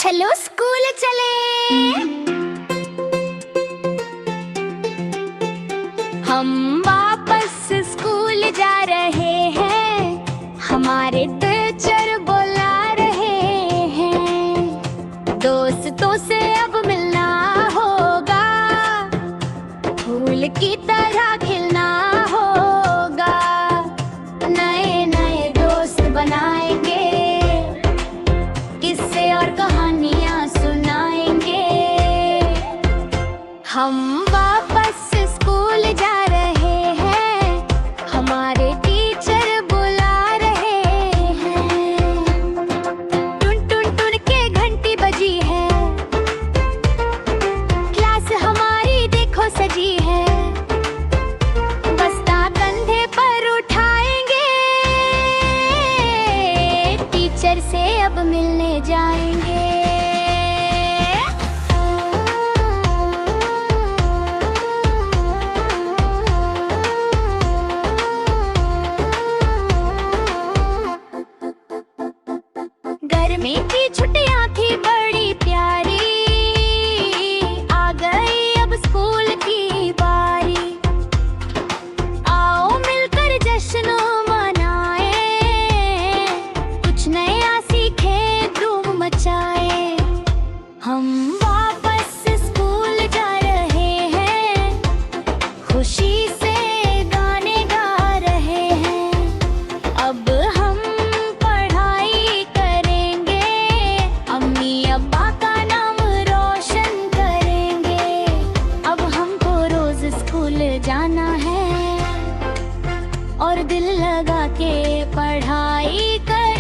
चलो स्कूल चले। हम वापस स्कूल जा रहे हैं, हमारे टीचर बुला रहे हैं। दोस्तों से अब मिलना होगा, फूल की तरह खिलना होगा। नए नए दोस्त बनाएंगे, किस्से और कहानियां सुनाएंगे। हम वापस स्कूल जा रहे हैं, हमारे टीचर बुला रहे हैं। टुन टुन टुन के घंटी बजी है, क्लास हमारी देखो सजी है। बस्ता कंधे पर उठाएंगे, टीचर से अब मिलने जाएंगे। गर्मी की छुट्टियां थी बड़ी प्यारी, आ गई अब स्कूल की बारी। आओ मिलकर जश्न मनाए, कुछ नया सीखे धूम मचाए। हम वापस स्कूल जा रहे हैं, खुशी से गाने गा रहे हैं। अब हम पढ़ाई करेंगे, अम्मी अब्बा का नाम रोशन करेंगे। अब हमको रोज स्कूल जाना है और दिल लगा के पढ़ाई करेंगे।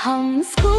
हम स्कूल